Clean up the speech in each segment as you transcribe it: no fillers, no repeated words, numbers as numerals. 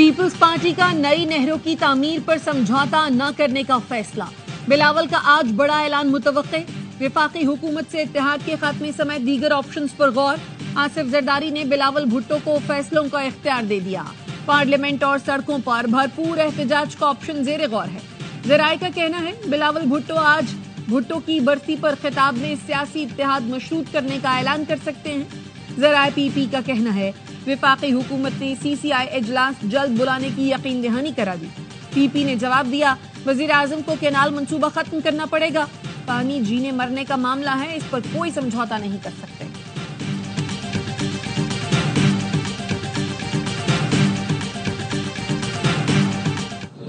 Peoples party کا نئی نہروں کی تعمیر پر سمجھوتا نہ کرنے کا فیصلہ، بلاول کا آج بڑا اعلان متوقع، وفاقی حکومت سے اتحاد کے خاتمے سمیت دیگر آپشنز پر غور، آصف زرداری نے بلاول بھٹو کو فیصلوں کا اختیار دے دیا، پارلیمنٹ اور سڑکوں پر بھرپور احتجاج کا آپشن زیر غور ہے، ذرائع کا کہنا ہے بلاول بھٹو آج بھٹو کی برسی پر خطاب میں سیاسی اتحاد مشروط کرنے کا اعلان کر سکتے ہیں، ذرائع پی پی کا کہنا ہے وفاقی حکومت نے سی سی آئی اجلاس جلد بلانے کی یقین دہانی کرا دی، پی پی نے جواب دیا وزیر اعظم کو کینال منصوبہ ختم کرنا پڑے گا، پانی جینے مرنے کا معاملہ ہے، اس پر کوئی سمجھوتا نہیں کر سکتے۔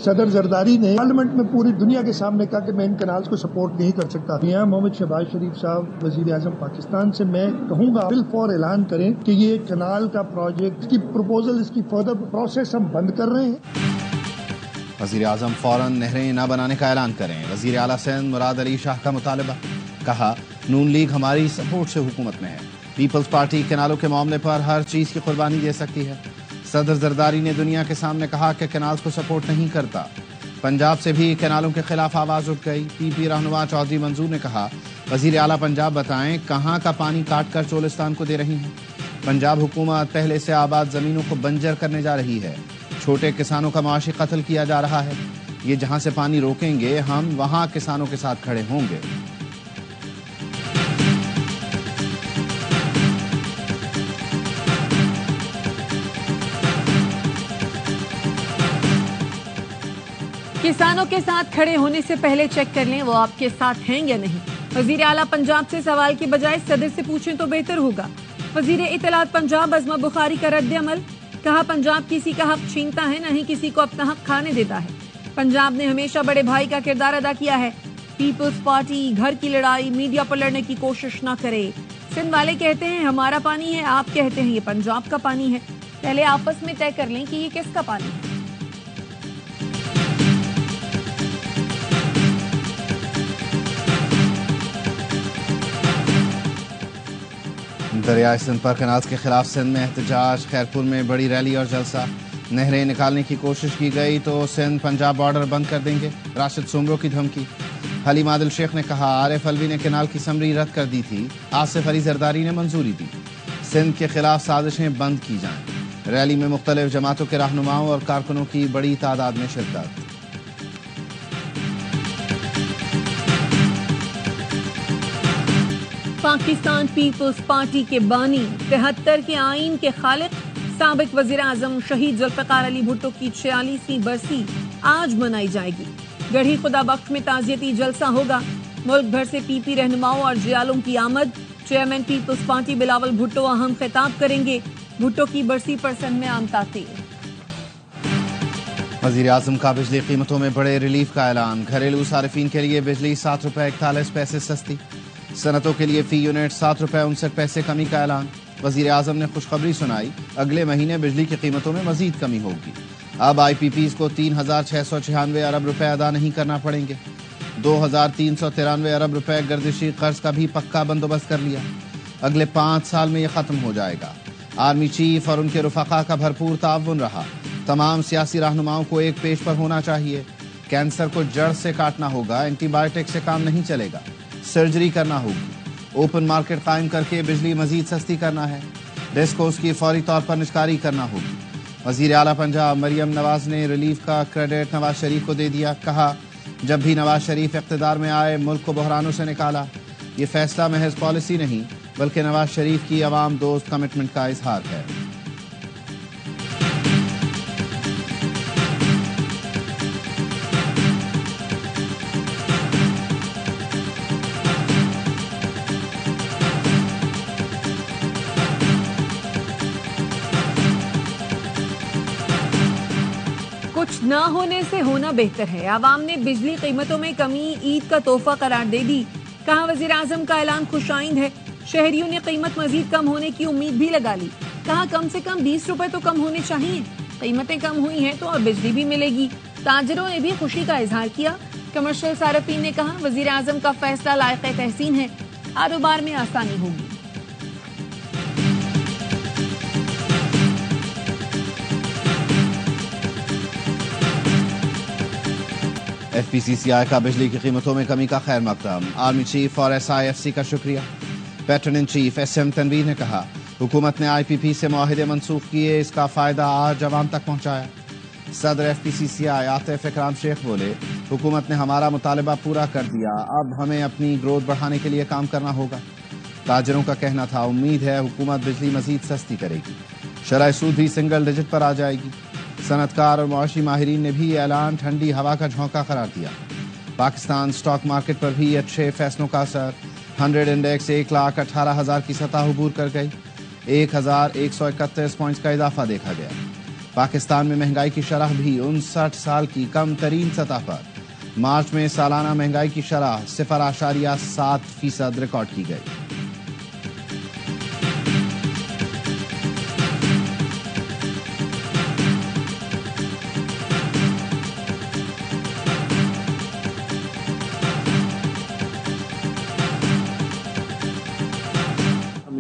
صدر زرداری نے پارلیمنٹ میں پوری دنیا کے سامنے کہا کہ میں ان کنالز کو سپورٹ نہیں کر سکتا۔ یہاں محمد شہباز شریف صاحب وزیر اعظم پاکستان سے میں کہوں گا بالفور اعلان کریں کہ یہ کنال کا پروجیکٹ کی پروپوزل، اس کی فردر پروسیس ہم بند کر رہے ہیں۔ وزیر اعظم فوراً نہریں نہ بنانے کا اعلان کریں، وزیر اعلیٰ سندھ مراد علی شاہ کا مطالبہ، کہا نون لیگ ہماری سپورٹ سے حکومت میں ہے، پیپلز پارٹی کنالوں کے معاملے پر ہر چیز کی قربانی دے سکتی ہے۔ صدر زرداری نے دنیا کے سامنے کہا کہ کینالز کو سپورٹ نہیں کرتا، پنجاب سے بھی کینالوں کے خلاف آواز اٹھ گئی، پی پی رہنما چودھری منظور نے کہا وزیر اعلیٰ پنجاب بتائیں کہاں کا پانی کاٹ کر چولستان کو دے رہی ہیں، پنجاب حکومت پہلے سے آباد زمینوں کو بنجر کرنے جا رہی ہے، چھوٹے کسانوں کا معاشی قتل کیا جا رہا ہے، یہ جہاں سے پانی روکیں گے ہم وہاں کسانوں کے ساتھ کھڑے ہوں گے۔ کسانوں کے ساتھ کھڑے ہونے سے پہلے چیک کر لیں وہ آپ کے ساتھ ہیں یا نہیں، وزیر اعلیٰ پنجاب سے سوال کے بجائے صدر سے پوچھیں تو بہتر ہوگا، وزیر اطلاعات پنجاب عظمہ بخاری کا رد عمل، کہا پنجاب کسی کا حق چھینتا ہے نہ ہی کسی کو اپنا حق کھانے دیتا ہے، پنجاب نے ہمیشہ بڑے بھائی کا کردار ادا کیا ہے، پیپلز پارٹی گھر کی لڑائی میڈیا پر لڑنے کی کوشش نہ کرے، سندھ والے کہتے ہیں ہمارا پانی ہے، آپ کہتے ہیں یہ پنجاب کا پانی ہے، پہلے آپس میں طے کر لیں کہ یہ کس کا پانی ہے۔ دریائے سندھ پر کنالز کے خلاف سندھ میں احتجاج، خیرپور میں بڑی ریلی اور جلسہ، نہریں نکالنے کی کوشش کی گئی تو سندھ پنجاب بارڈر بند کر دیں گے، راشد سومرو کی دھمکی، حلیم عادل شیخ نے کہا عارف الوی نے کینال کی سمری رد کر دی تھی، آصف علی زرداری نے منظوری دی، سندھ کے خلاف سازشیں بند کی جائیں، ریلی میں مختلف جماعتوں کے رہنماؤں اور کارکنوں کی بڑی تعداد میں شرکت۔ پاکستان پیپلز پارٹی کے بانی، 73 کے آئین کے خالق، سابق وزیر اعظم شہید ذوالفقار علی بھٹو کی 46ویں برسی آج منائی جائے گی، گڑھی خدا بخش میں تعزیتی جلسہ ہوگا، ملک بھر سے پی پی رہنماؤں اور جیالوں کی آمد، chairman Peoples Party Bilawal Bhutto اہم خطاب کریں گے، بھٹو کی برسی پر سندھ میں عام تعطیل۔ وزیر اعظم کا بجلی قیمتوں میں بڑے ریلیف کا اعلان، گھریلو صارفین کے لیے بجلی 7 روپے 41 پیسے سستی، صنعتوں کے لیے فی یونٹ 7 روپے 59 پیسے کمی کا اعلان، وزیر اعظم نے خوشخبری سنائی اگلے مہینے بجلی کی قیمتوں میں مزید کمی ہوگی، اب آئی پی پیز کو 3696 ارب روپے ادا نہیں کرنا پڑیں گے، 2393 ارب روپے گردشی قرض کا بھی پکا بندوبست کر لیا، اگلے 5 سال میں یہ ختم ہو جائے گا، آرمی چیف اور ان کے رفقا کا بھرپور تعاون رہا، تمام سیاسی رہنماؤں کو ایک پیج پر ہونا چاہیے، کینسر کو جڑ سے کاٹنا ہوگا، اینٹی بائیوٹک سے کام نہیں چلے گا، سرجری کرنا ہوگی، اوپن مارکیٹ قائم کر کے بجلی مزید سستی کرنا ہے، ڈسکوز کی فوری طور پر نجکاری کرنا ہوگی، وزیر اعلیٰ پنجاب مریم نواز نے ریلیف کا کریڈٹ نواز شریف کو دے دیا، کہا جب بھی نواز شریف اقتدار میں آئے ملک کو بحرانوں سے نکالا، یہ فیصلہ محض پالیسی نہیں بلکہ نواز شریف کی عوام دوست کمٹمنٹ کا اظہار ہے۔ کچھ نہ ہونے سے ہونا بہتر ہے، عوام نے بجلی قیمتوں میں کمی عید کا تحفہ قرار دے دی، کہا وزیر اعظم کا اعلان خوش آئند ہے، شہریوں نے قیمت مزید کم ہونے کی امید بھی لگا لی، کہا کم سے کم 20 روپے تو کم ہونے چاہیے، قیمتیں کم ہوئی ہیں تو اور بجلی بھی ملے گی، تاجروں نے بھی خوشی کا اظہار کیا، کمرشل صارفین نے کہا وزیر اعظم کا فیصلہ لائق تحسین ہے، کاروبار میں آسانی ہوگی۔ PCCI کا بجلی کی قیمتوں میں کمی کا خیر مقدم، آرمی چیف اور SIFC کا شکریہ۔ Pattern in chief SM Tanveer نے کہا حکومت نے IPP سے معاہدے منسوخ کیے، اس کا فائدہ آج عوام تک پہنچایا۔ صدر FPCCI عاطف اکرام شیخ بولے حکومت نے ہمارا مطالبہ پورا کر دیا، اب ہمیں اپنی گروتھ بڑھانے کے لیے کام کرنا ہوگا۔ تاجروں کا کہنا تھا امید ہے حکومت بجلی مزید سستی کرے گی، شرح سود بھی سنگل ڈیجٹ پر آ جائے گی۔ صنعت کار اور معاشی ماہرین نے بھی اعلان ٹھنڈی ہوا کا جھونکا قرار دیا۔ پاکستان سٹاک مارکیٹ پر بھی اچھے فیصلوں کا اثر، 100 انڈیکس 1,18,000 کی سطح عبور کر گئی، 1,131 پوائنٹس کا اضافہ دیکھا گیا۔ پاکستان میں مہنگائی کی شرح بھی 59 سال کی کم ترین سطح پر، مارچ میں سالانہ مہنگائی کی شرح 0.7% ریکارڈ کی گئی۔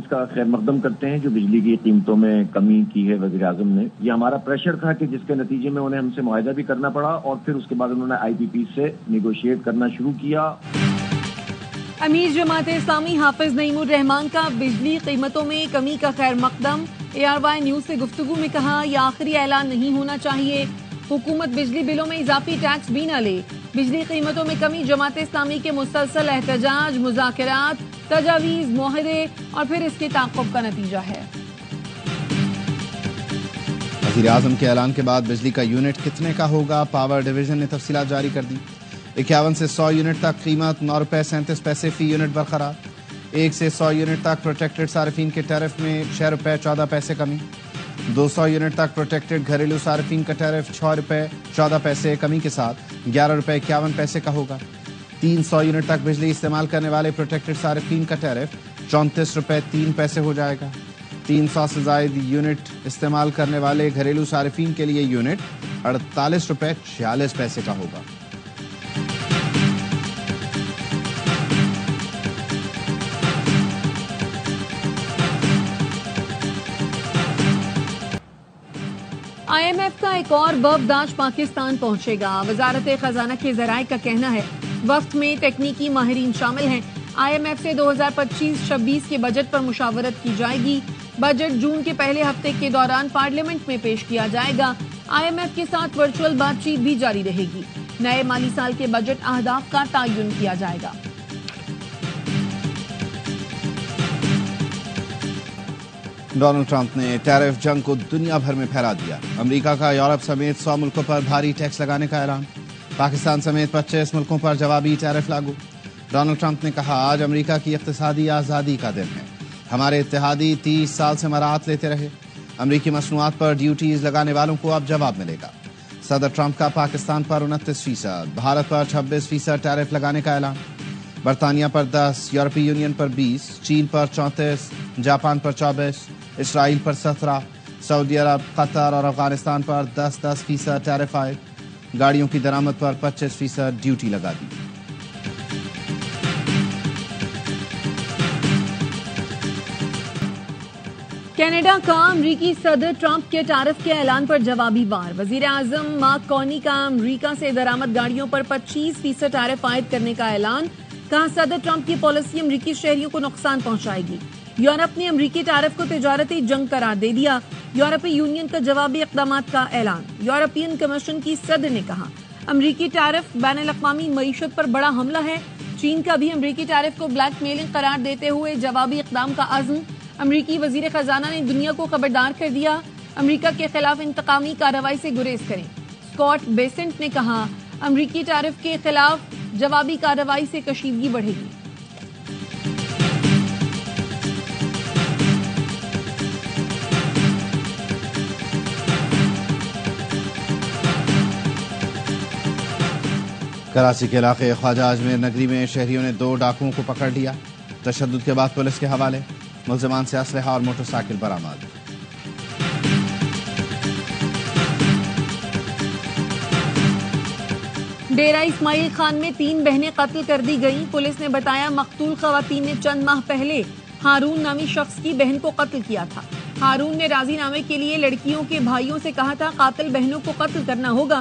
کا خیر مقدم کرتے ہیں جو بجلی کی قیمتوں میں کمی کی ہے وزیر اعظم نے۔ یہ ہمارا پریشر تھا کہ جس کے نتیجے میں انہیں ہم سے معاہدہ بھی کرنا پڑا اور پھر اس کے بعد انہوں نے IPP سے نیگوشیٹ کرنا شروع کیا۔ امیر جماعت اسلامی حافظ نعیم الرحمان کا بجلی قیمتوں میں کمی کا خیر مقدم، ARY نیوز سے گفتگو میں کہا یہ آخری اعلان نہیں ہونا چاہیے، حکومت بجلی بلوں میں اضافی ٹیکس بھی نہ لے۔ بجلی قیمتوں میں کمی جماعت اسلامی کے مسلسل احتجاج، مذاکرات، تجاویز، معاہدے اور پھر اس کے تعاقب کا نتیجہ ہے۔ وزیر اعظم کے اعلان کے بعد بجلی کا یونٹ کتنے کا ہوگا، پاور ڈویژن نے تفصیلات جاری کر دی۔ 51 سے 100 یونٹ تک قیمت 9 روپے 37 پیسے فی یونٹ برقرار، 1 سے 100 یونٹ تک پروٹیکٹڈ صارفین کے ٹیرف میں 6 روپے 14 پیسے کمی، 200 یونٹ تک پروٹیکٹڈ گھریلو صارفین کا ٹیرف 6 روپے 14 پیسے کمی کے ساتھ 11 روپے 51 پیسے کا ہوگا، 300 یونٹ تک بجلی استعمال کرنے والے پروٹیکٹڈ صارفین کا ٹیرف 34 روپے 3 پیسے ہو جائے گا، 300 سے زائد یونٹ استعمال کرنے والے گھریلو صارفین کے لیے یونٹ 48 روپے 46 پیسے کا ہوگا۔ IMF کا ایک اور وفد آج پاکستان پہنچے گا۔ وزارت خزانہ کے ذرائع کا کہنا ہے وفد میں تکنیکی ماہرین شامل ہیں۔ IMF سے 2025-26 کے بجٹ پر مشاورت کی جائے گی۔ بجٹ جون کے پہلے ہفتے کے دوران پارلیمنٹ میں پیش کیا جائے گا۔ IMF کے ساتھ ورچوئل بات چیت بھی جاری رہے گی۔ نئے مالی سال کے بجٹ اہداف کا تعین کیا جائے گا۔ ڈونلڈ ٹرمپ نے ٹیرف جنگ کو دنیا بھر میں پھیلا دیا، امریکہ کا یورپ سمیت 100 ملکوں پر بھاری ٹیکس لگانے کا اعلان، پاکستان سمیت 25 ملکوں پر جوابی ٹیرف لاگو۔ ڈونلڈ ٹرمپ نے کہا آج امریکہ کی اقتصادی آزادی کا دن ہے، ہمارے اتحادی 30 سال سے مراعات لیتے رہے، امریکی مصنوعات پر ڈیوٹیز لگانے والوں کو اب جواب ملے گا۔ صدر ٹرمپ کا پاکستان پر 29%، بھارت پر 26% ٹیرف لگانے کا اعلان، برطانیہ پر 10%، یورپی یونین پر 20%، چین پر 34%، جاپان پر 24%، اسرائیل پر 17%، سعودی عرب، قطر اور افغانستان پر 10% ٹیرف عائد، گاڑیوں کی درآمد پر 25% ڈیوٹی لگا دی۔ کینیڈا کا امریکی صدر ٹرمپ کے ٹیرف کے اعلان پر جوابی وار، وزیر اعظم مارک کارنی کا امریکہ سے درآمد گاڑیوں پر 25% ٹیرف عائد کرنے کا اعلان، کہا صدر ٹرمپ کی پالیسی امریکی شہریوں کو نقصان پہنچائے گی۔ یورپ نے امریکی ٹیرف کو تجارتی جنگ قرار دے دیا، یورپی یونین کا جوابی اقدامات کا اعلان، یورپین کمیشن کی صدر نے کہا امریکی ٹیرف بین الاقوامی معیشت پر بڑا حملہ ہے، چین کا بھی امریکی ٹیرف کو بلیک میلنگ قرار دیتے ہوئے جوابی اقدام کا عزم، امریکی وزیر خزانہ نے دنیا کو خبردار کر دیا امریکہ کے خلاف انتقامی کارروائی سے گریز کریں، اسکاٹ بیسنٹ نے کہا امریکی ٹیرف کے خلاف جوابی کارروائی سے کشیدگی بڑھے گی۔ کراچی کے علاقے خواجہ اجمیر نگری میں شہریوں نے 2 ڈاکوؤں کو پکڑ لیا، تشدد کے بعد پولیس کے حوالے، ملزمان سے اسلحہ اور موٹر سائیکل برآمد۔ ڈیرہ اسماعیل خان میں 3 بہنیں قتل کر دی گئیں، پولیس نے بتایا مقتول خواتین نے چند ماہ پہلے ہارون نامی شخص کی بہن کو قتل کیا تھا۔ ہارون نے راضی نامے کے لیے لڑکیوں کے بھائیوں سے کہا تھا قاتل بہنوں کو قتل کرنا ہوگا۔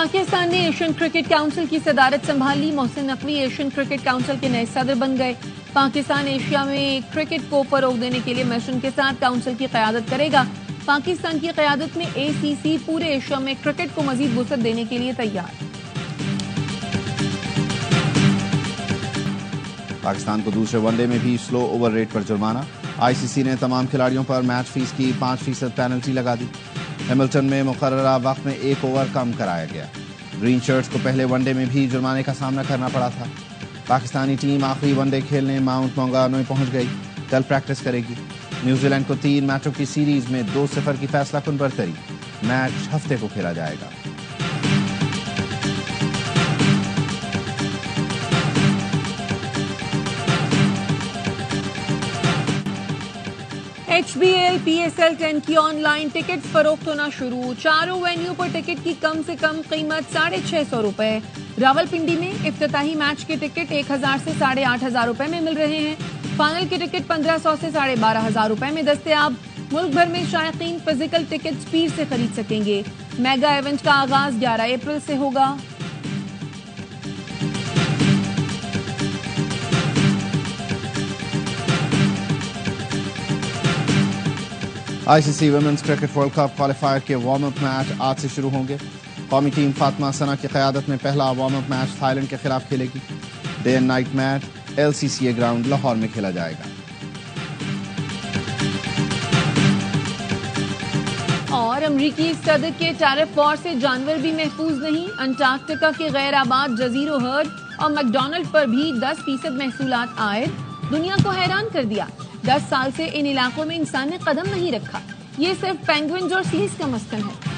پاکستان نے ایشین کرکٹ کونسل کی صدارت سنبھال لی. Mohsin Naqvi Asian cricket council کے نئے صدر بن گئے. پاکستان ایشیا میں کرکٹ کو فروغ دینے کے لیے مشن کے ساتھ کونسل کی قیادت کرے گا. پاکستان کی قیادت میں ACC پورے ایشیا میں کرکٹ کو مزید وسعت دینے کے لیے تیار. پاکستان کو دوسرے ون ڈے میں بھی سلو اوور ریٹ پر جرمانہ. ICC نے تمام کھلاڑیوں پر میچ فیس کی 5% پینلٹی لگا دی. ہیملٹن میں مقررہ وقت میں 1 اوور کم کرایا گیا. گرین شرٹس کو پہلے ون ڈے میں بھی جرمانے کا سامنا کرنا پڑا تھا. پاکستانی ٹیم آخری ون ڈے کھیلنے ماؤنٹ مونگانوئی پہنچ گئی. کل پریکٹس کرے گی. نیوزی لینڈ کو 3 میچوں کی سیریز میں 2-0 کی فیصلہ کن برتری. میچ ہفتے کو کھیلا جائے گا. HBL PSL 10 کی آن لائن ٹکٹ فروخت ہونا شروع. چاروں وینیو پر ٹکٹ کی کم سے کم قیمت 650 روپے. راولپنڈی میں افتتاحی میچ کے ٹکٹ 1000 سے 8500 روپے میں مل رہے ہیں. فائنل کے ٹکٹ 1500 سے 12500 روپے میں دستیاب. ملک بھر میں شائقین فزیکل ٹکٹ پیر سے خرید سکیں گے. میگا ایونٹ کا آغاز 11 اپریل سے ہوگا. ICC women's cricket world cup qualifier کے وارم اپ میچ آج سے شروع ہوں گے. قومی ٹیم فاطمہ ثنا کی قیادت میں پہلا warm up match Thailand کے خلاف کھیلے گی. Day and night match LCCA ground Lahore میں کھیلا جائے گا. اور امریکی صدر کے ٹیرف وار سے جانور بھی محفوظ نہیں. انٹارکٹیکا کے غیر آباد جزیروں ہرڈ اور میکڈونلڈ پر بھی 10% محصولات عائد. دنیا کو حیران کر دیا. 10 سال سے ان علاقوں میں انسان نے قدم نہیں رکھا. یہ صرف پینگوئنز اور سیلز کا مسکن ہے.